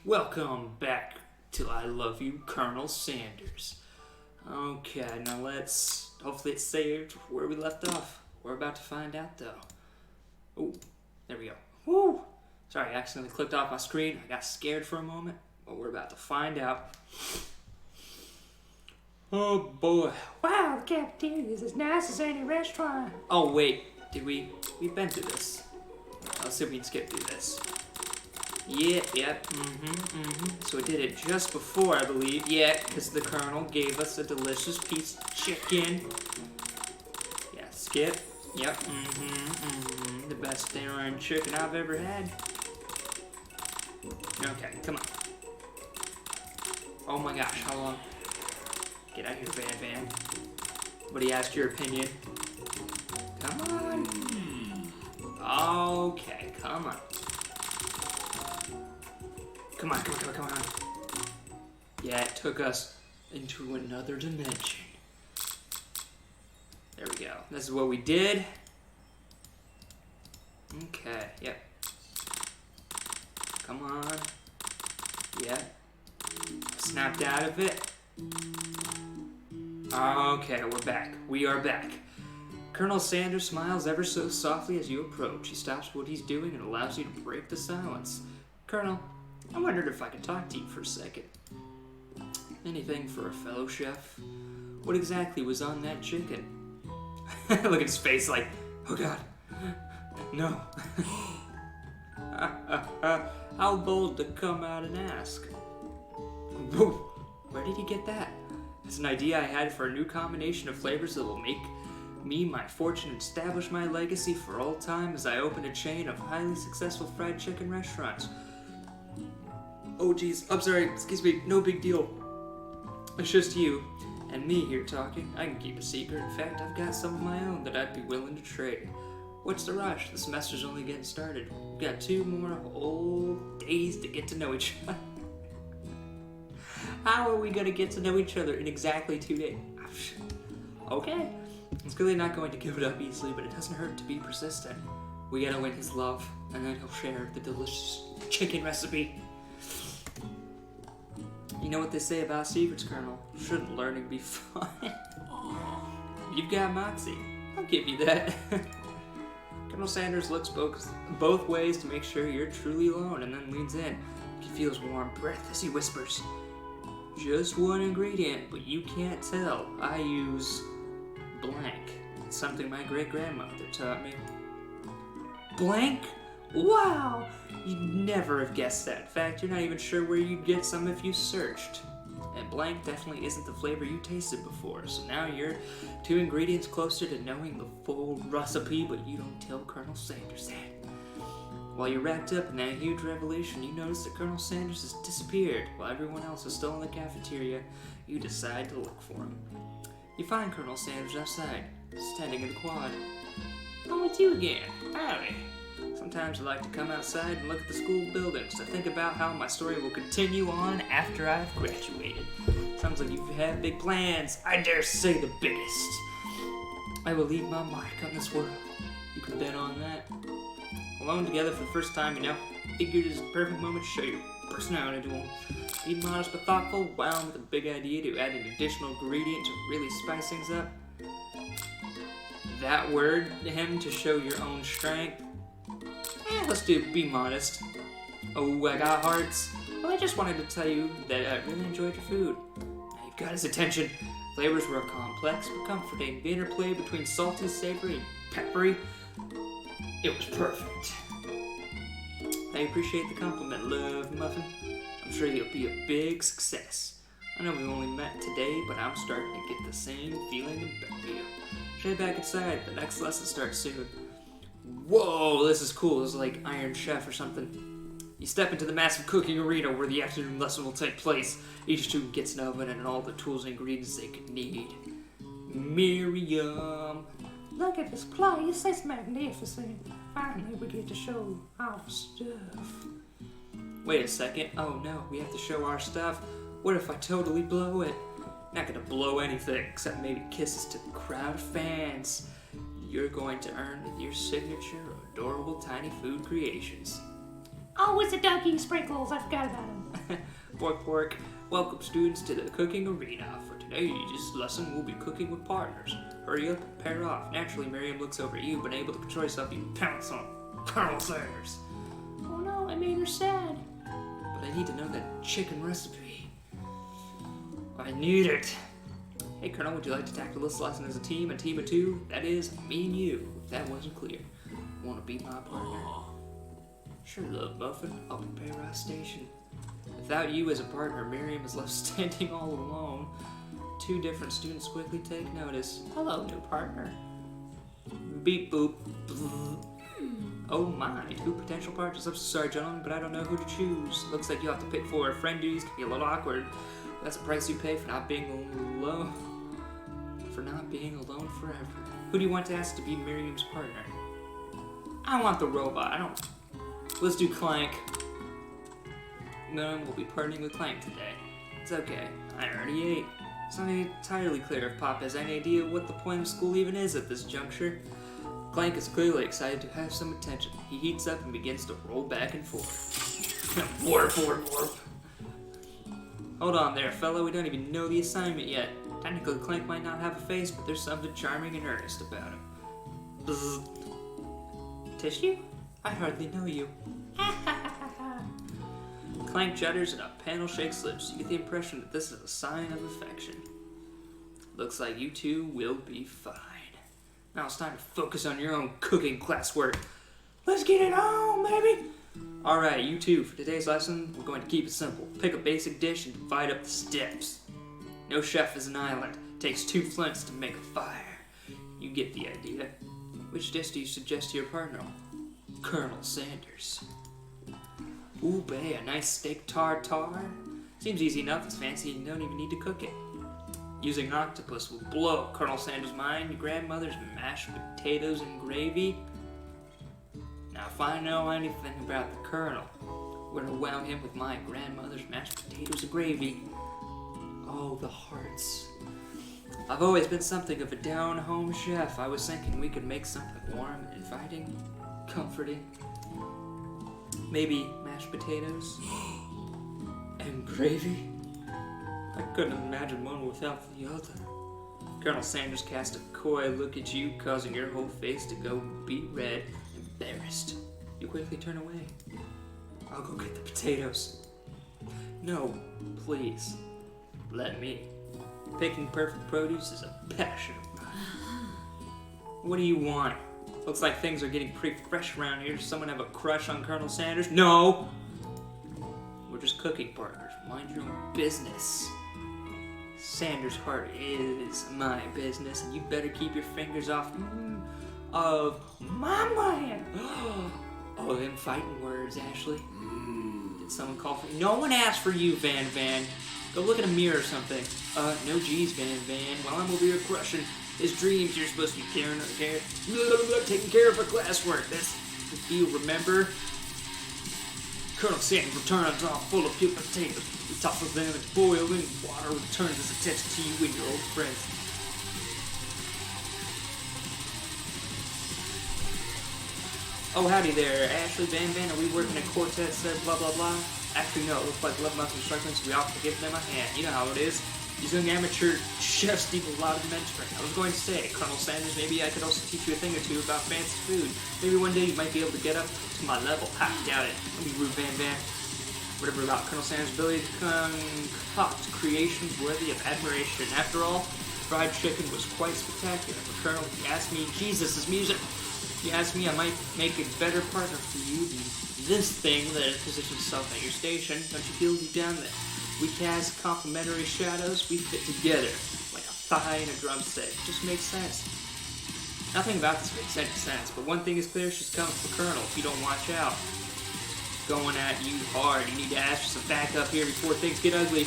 Welcome back to I Love You, Colonel Sanders. Okay, now hopefully it's saved where we left off. We're about to find out though. Oh, there we go. Woo! Sorry, I accidentally clicked off my screen. I got scared for a moment, but we're about to find out. Oh boy. Wow, the cafeteria is as nice as any restaurant. Oh wait, we've been through this. Let's see if we can skip through this. Yep. So we did it just before, I believe. Yeah, because the Colonel gave us a delicious piece of chicken. Yeah, skip. Yep, The best dinner and chicken I've ever had. Okay, come on. Oh my gosh, how long? Get out of here, Van. Somebody asked your opinion. Come on. Okay, come on. Come on. Yeah, it took us into another dimension. There we go. This is what we did. Okay, yep. Come on. Yep. Snapped out of it. Okay, we're back. We are back. Colonel Sanders smiles ever so softly as you approach. He stops what he's doing and allows you to break the silence. Colonel, I wondered if I could talk to you for a second. Anything for a fellow chef? What exactly was on that chicken? Look at his face like, oh God, no. How bold to come out and ask. Where did he get that? It's an idea I had for a new combination of flavors that will make me my fortune and establish my legacy for all time as I open a chain of highly successful fried chicken restaurants. Oh geez, I'm sorry, excuse me, no big deal. It's just you and me here talking. I can keep a secret. In fact, I've got some of my own that I'd be willing to trade. What's the rush? The semester's only getting started. We've got 2 more whole days to get to know each other. How are we gonna get to know each other in exactly 2 days? Okay. It's clearly not going to give it up easily, but it doesn't hurt to be persistent. We gotta win his love, and then he'll share the delicious chicken recipe. You know what they say about secrets, Colonel? Shouldn't learning be fun? You've got moxie. I'll give you that. Colonel Sanders looks both ways to make sure you're truly alone, and then leans in. He feels warm breath as he whispers, just one ingredient, but you can't tell. I use blank. It's something my great-grandmother taught me. Blank? Wow! You'd never have guessed that. In fact, you're not even sure where you'd get some if you searched. And blank definitely isn't the flavor you tasted before, so now you're 2 ingredients closer to knowing the full recipe, but you don't tell Colonel Sanders that. While you're wrapped up in that huge revelation, you notice that Colonel Sanders has disappeared. While everyone else is still in the cafeteria, you decide to look for him. You find Colonel Sanders outside, standing in the quad. Oh, it's you again. Howdy. Sometimes I like to come outside and look at the school buildings to think about how my story will continue on after I've graduated. Sounds like you have big plans. I dare say the biggest. I will leave my mark on this world. You can bet on that. Alone together for the first time, figured it's the perfect moment to show your personality to him. Be modest but thoughtful, wound with a big idea to add an additional ingredient to really spice things up. That word to him to show your own strength. Let's do be modest. Oh, I got hearts. Well, I just wanted to tell you that I really enjoyed your food. You've got his attention. Flavors were complex but comforting. The interplay between salty, savory, and peppery. It was perfect. I appreciate the compliment, Love Muffin. I'm sure you'll be a big success. I know we've only met today, but I'm starting to get the same feeling about you. Should head back inside. The next lesson starts soon. Whoa, this is cool. This is like Iron Chef or something. You step into the massive cooking arena where the afternoon lesson will take place. Each student gets an oven and all the tools and ingredients they could need. Miriam. Look at this place. It's magnificent. Finally, we get to show our stuff. Wait a second. Oh no, we have to show our stuff. What if I totally blow it? Not gonna blow anything except maybe kisses to the crowd of fans. You're going to earn with your signature adorable tiny food creations. Oh, it's a Dougie Sprinkles. I forgot about him. Pork. Welcome students to the cooking arena. For today's lesson, we'll be cooking with partners. Hurry up and pair off. Naturally, Miriam looks over at you, but unable to control yourself, you pounce on Colonel Sanders. Oh no, I made her sad. But I need to know that chicken recipe. I need it. Hey, Colonel, would you like to tackle this lesson as a team of 2? That is, me and you, if that wasn't clear. Want to be my partner? Sure, love Muffin. I'll prepare our station. Without you as a partner, Miriam is left standing all alone. 2 different students quickly take notice. Hello, new partner. Beep boop. Oh my, 2 potential partners. I'm sorry, gentlemen, but I don't know who to choose. Looks like you have to pick 4. Friend duties can be a little awkward. That's the price you pay for not being alone. For not being alone forever. Who do you want to ask to be Miriam's partner? I want the robot. Let's do Clank. No, we'll be partnering with Clank today. It's okay. I already ate. It's not entirely clear if Pop has any idea what the point of school even is at this juncture. Clank is clearly excited to have some attention. He heats up and begins to roll back and forth. Warp. Hold on there, fella. We don't even know the assignment yet. Technically, Clank might not have a face, but there's something charming and earnest about him. Bzz. Tissue? I hardly know you. Clank judders and a panel shakes lips. You get the impression that this is a sign of affection. Looks like you 2 will be fine. Now it's time to focus on your own cooking classwork. Let's get it on, baby! Alright, you 2, for today's lesson, we're going to keep it simple. Pick a basic dish and divide up the steps. No chef is an island. It takes 2 flints to make a fire. You get the idea. Which dish do you suggest to your partner? Colonel Sanders. Ooh, bae, a nice steak tartare? Seems easy enough, it's fancy, you don't even need to cook it. Using octopus will blow Colonel Sanders' mind. Your grandmother's mashed potatoes and gravy. Now, if I know anything about the Colonel, we're gonna wow him with my grandmother's mashed potatoes and gravy. Oh, the hearts. I've always been something of a down-home chef. I was thinking we could make something warm, inviting, comforting. Maybe mashed potatoes and gravy. I couldn't imagine one without the other. Colonel Sanders cast a coy look at you, causing your whole face to go beet red, embarrassed. You quickly turn away. I'll go get the potatoes. No, please. Let me. Picking perfect produce is a passion of mine. What do you want? Looks like things are getting pretty fresh around here. Does someone have a crush on Colonel Sanders? No! We're just cooking partners. Mind your own business. Sanders' heart is my business, and you better keep your fingers off of my man. Oh, them fighting words, Ashley. Did someone call for you? No one asked for you, Van. Go look in a mirror or something. No geez, Van. While I'm over here crushing his dreams, you're supposed to be taking care of our classwork. That's the deal, remember? Colonel Sanders returns all full of peeled potatoes. He tosses them into boiling water, returns his attention to you and your old friends. Oh, howdy there, Ashley, Van. Are we working a quartet set, blah, blah, blah? Actually, no, it looks like Love Muffin struggling, so we ought to give them a hand. You know how it is. These young amateur chefs need a lot of mentoring. I was going to say, Colonel Sanders, maybe I could also teach you a thing or 2 about fancy food. Maybe one day you might be able to get up to my level. I doubt it. Don't be rude, Van. Whatever about Colonel Sanders' ability to concoct creations worthy of admiration. After all, fried chicken was quite spectacular. But Colonel, he asked me, Jesus is music. He asked me I might make a better partner for you than this thing that has positioned itself at your station. Don't you feel deep down that we cast complementary shadows? We fit together like a thigh and a drumstick. It just makes sense. Nothing about this makes any sense, but one thing is clear, she's coming for Colonel if you don't watch out. Going at you hard. You need to ask for some backup here before things get ugly.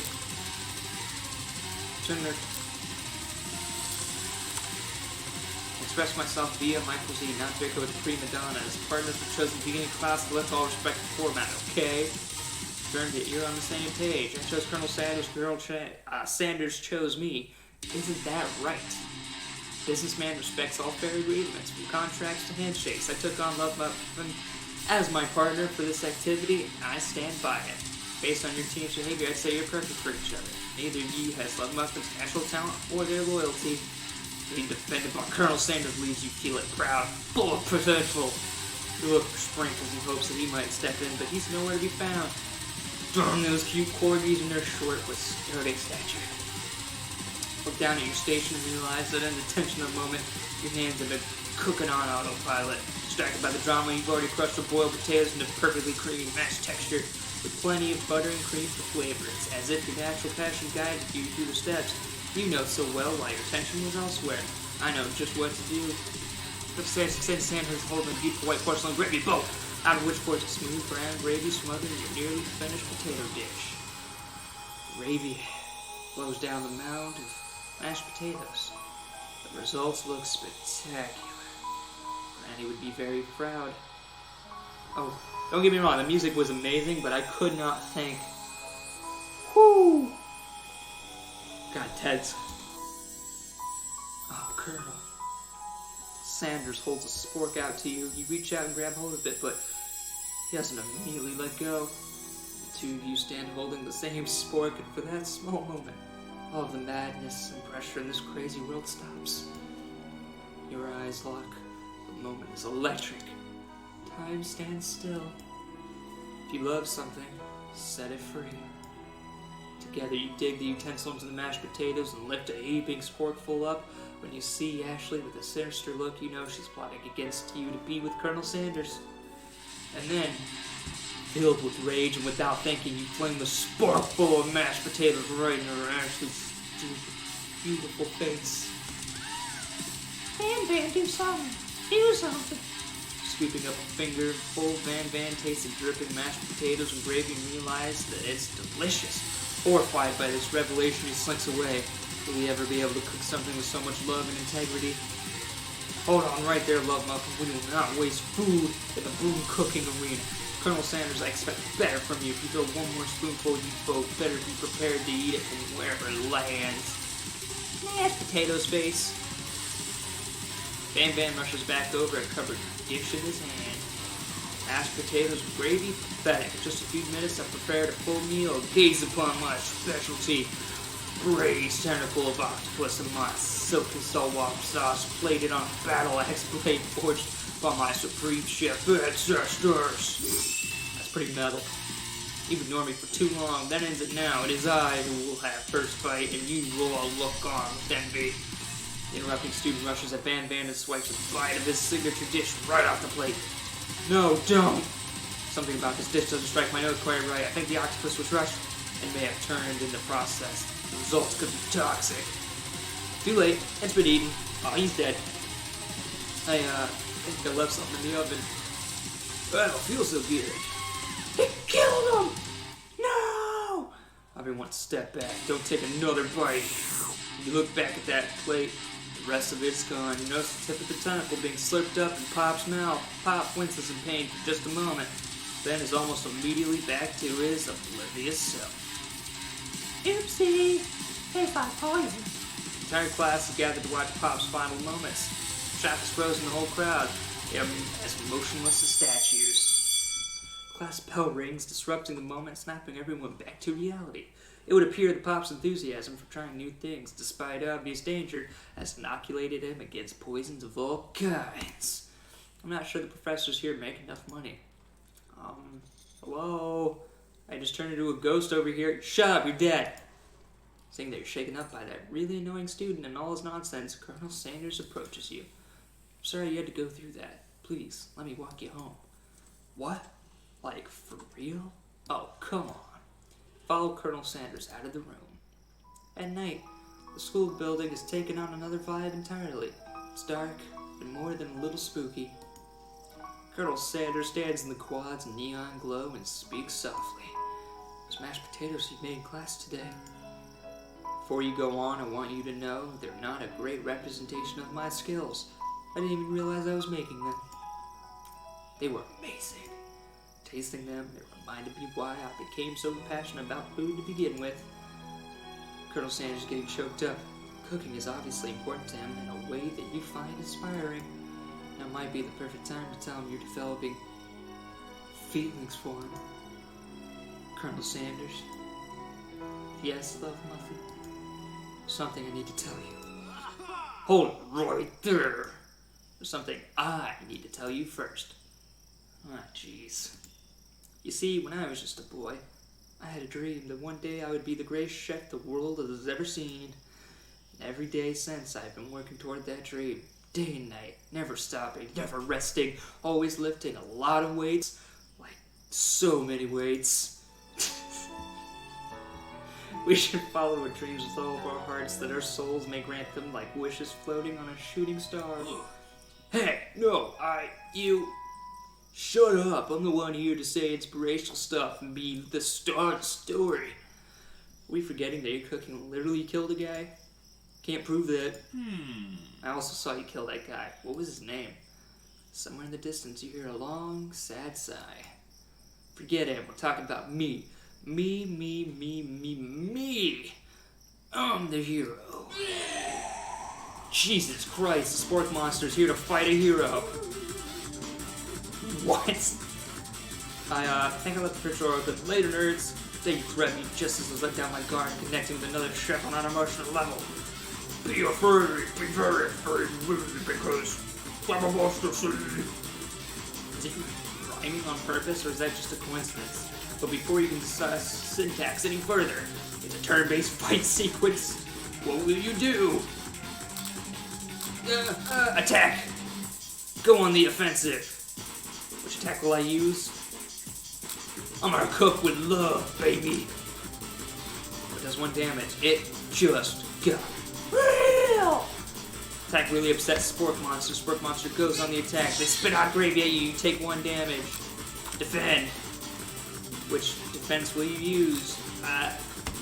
Express myself via my cuisine, not bicker with prima donnas. Partners were chosen at the beginning of class, so let's all respect the format, okay? You're on the same page. I chose Colonel Sanders, Sanders chose me. Isn't that right? Businessman respects all fair agreements, from contracts to handshakes. I took on Love Muffin As my partner for this activity, I stand by it. Based on your team's behavior, I'd say you're perfect for each other. Neither of you has Love Muffin's natural talent or their loyalty. Being defended by Colonel Sanders leaves you feeling proud, full of potential. You look for Sprinkles in hopes that he might step in, but he's nowhere to be found. Darn those cute corgis and their short but sturdy stature. Look down at your station and realize that in the tension of the moment, your hands have been cooking on autopilot. Distracted by the drama, you've already crushed the boiled potatoes into perfectly creamy mashed texture with plenty of butter and cream for flavor. It's as if your natural passion guided you through the steps. You know so well why your attention was elsewhere. I know just what to do. The Sanders holding a beautiful white porcelain gravy bowl, out of which pours a smooth brown gravy smothered in your nearly finished potato dish. Gravy flows down the mound of mashed potatoes. The results look spectacular. Granny would be very proud. Oh, don't get me wrong, the music was amazing, but I could not think. Whoo! God, Ted's. Oh, Colonel. Sanders holds a spork out to you. You reach out and grab hold of it, but he doesn't immediately let go. The two of you stand holding the same spork, and for that small moment, all of the madness and pressure in this crazy world stops. Your eyes lock. The moment is electric. Time stands still. If you love something, set it free. Together you dig the utensil into the mashed potatoes and lift a heaping sporkful up. When you see Ashley with a sinister look, you know she's plotting against you to be with Colonel Sanders. And then, filled with rage and without thinking, you fling the sporkful of mashed potatoes right in her Ashley's stupid, beautiful face. Van, do something. Do something. Scooping up a finger full, Van tastes the dripping mashed potatoes and gravy and realizes that it's delicious. Horrified by this revelation, he slinks away. Will he ever be able to cook something with so much love and integrity? Hold on right there, Love Muffin. We will not waste food in the boom cooking arena. Colonel Sanders, I expect better from you. If you throw one more spoonful, you both better be prepared to eat it from wherever it lands. Mashed potatoes face. Van rushes back over a covered dish in his hand. Mashed potatoes with gravy, pathetic. In just a few minutes, I've prepared a full meal. Gaze upon my specialty. Braised tentacle of octopus and my silky saltwater sauce plated on a battle axe blade forged by my supreme chef ancestors. That's pretty metal. You've ignored me for too long. That ends it now. It is I who will have first bite, and you will all look on with envy. The interrupting student rushes at Van and swipes a bite of his signature dish right off the plate. No, don't! Something about this dish doesn't strike my nose quite right. I think the octopus was rushed and may have turned in the process. The results could be toxic. Too late. It's been eaten. Oh, he's dead. I think I left something in the oven. But I don't feel so good. It killed him! No! Everyone step back. Don't take another bite. When you look back at that plate, the rest of it's gone. You notice the tip of the tentacle being slurped up in Pop's mouth. Pop winces in pain for just a moment, then is almost immediately back to his oblivious self. Oopsie. Tastes like poison. The entire class is gathered to watch Pop's final moments. Shock is frozen the whole crowd. They are as motionless as statues. Class bell rings, disrupting the moment, snapping everyone back to reality. It would appear that Pop's enthusiasm for trying new things, despite obvious danger, has inoculated him against poisons of all kinds. I'm not sure the professors here make enough money. Hello? I just turned into a ghost over here. Shut up, you're dead! Seeing that you're shaken up by that really annoying student and all his nonsense, Colonel Sanders approaches you. I'm sorry you had to go through that. Please, let me walk you home. What? Like, for real? Oh, come on. Follow Colonel Sanders out of the room. At night, the school building has taken on another vibe entirely. It's dark and more than a little spooky. Colonel Sanders stands in the quad's neon glow and speaks softly. Those mashed potatoes you made in class today. Before you go on, I want you to know they're not a great representation of my skills. I didn't even realize I was making them. They were amazing. Tasting them, it reminded me why I became so passionate about food to begin with. Colonel Sanders is getting choked up. Cooking is obviously important to him in a way that you find inspiring. Now might be the perfect time to tell him you're developing feelings for him. Colonel Sanders. Yes, love muffin. Something I need to tell you. Hold it right there. There's something I need to tell you first. Ah, jeez. You see, when I was just a boy, I had a dream that one day I would be the greatest chef the world has ever seen. And every day since, I've been working toward that dream. Day and night, never stopping, never resting, always lifting a lot of weights. Like, so many weights. We should follow our dreams with all of our hearts, that our souls may grant them like wishes floating on a shooting star. Hey, no, you... Shut up, I'm the one here to say inspirational stuff and be the star of the story. Are we forgetting that your cooking literally killed a guy? Can't prove that. I also saw you kill that guy. What was his name? Somewhere in the distance you hear a long, sad sigh. Forget him, we're talking about me. Me. I'm the hero. Jesus Christ, the Spork Monster's here to fight a hero. What? I think I left the picture open. Later, nerds. Then you threatened me just as I let down my guard, connecting with another chef on an emotional level. Be afraid, be very afraid, because I'm a monster city. Is it rhyming on purpose, or is that just a coincidence? But before you can discuss syntax any further, it's a turn-based fight sequence. What will you do? Attack! Go on the offensive. Which attack will I use? I'm gonna cook with love, baby. It does 1 damage. It just got real! Attack really upsets Spork Monster. Spork Monster goes on the attack. They spit out gravy at you. You take 1 damage. Defend. Which defense will you use?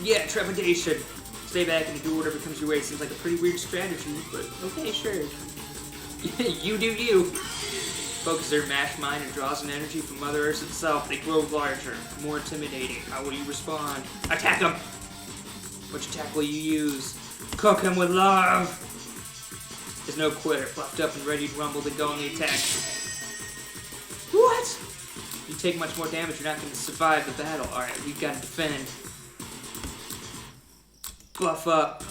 Yeah, trepidation. Stay back and do whatever comes your way. Seems like a pretty weird strategy, but okay, sure. You do you. Focus their mashed mind and draws an energy from Mother Earth itself. They grow larger, more intimidating. How will you respond? Attack them! Which attack will you use? Cook him with love! There's no quitter, fluffed up and ready to rumble to go on the attack. What? If you take much more damage, you're not going to survive the battle. Alright, we've got to defend. Buff up.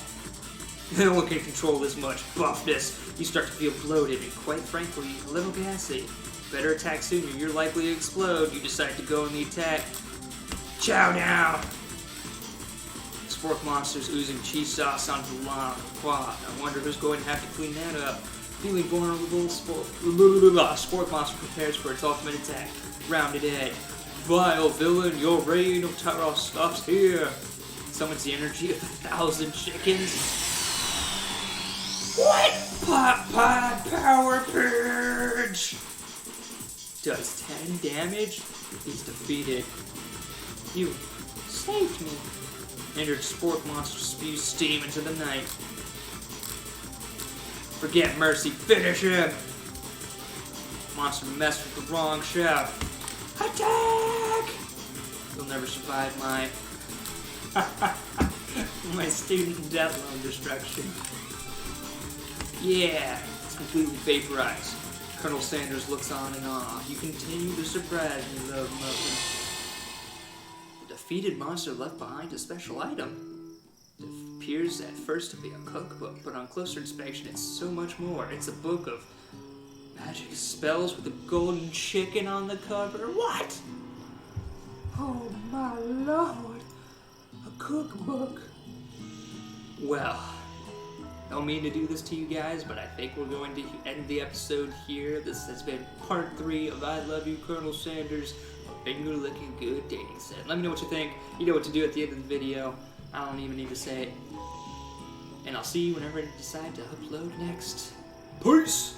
No one can control this much buffness. You start to feel bloated and, quite frankly, a little gassy. Better attack sooner, you're likely to explode. You decide to go on the attack. Chow now! Spork Monster's oozing cheese sauce onto the lawn. Quad. I wonder who's going to have to clean that up. Feeling vulnerable, Spork Monster prepares for its ultimate attack. Rounded edge. Vile villain, your reign of terror stops here. Summons the energy of 1,000 chickens. What? Pot power purge! Does 10 damage? He's defeated. You saved me. Entered Spork Monster spews steam into the night. Forget mercy, finish him! Monster messed with the wrong chef. Attack! You'll never survive my student death loan destruction. Yeah, it's completely vaporized. Colonel Sanders looks on in awe. You continue to surprise me, love muffin. The defeated monster left behind a special item. It appears at first to be a cookbook, but on closer inspection it's so much more. It's a book of magic spells with a golden chicken on the cover. What? Oh my lord. A cookbook. Well, I don't mean to do this to you guys, but I think we're going to end the episode here. This has been part 3 of I Love You, Colonel Sanders, a finger-licking good dating set. Let me know what you think. You know what to do at the end of the video. I don't even need to say it. And I'll see you whenever I decide to upload next. Peace!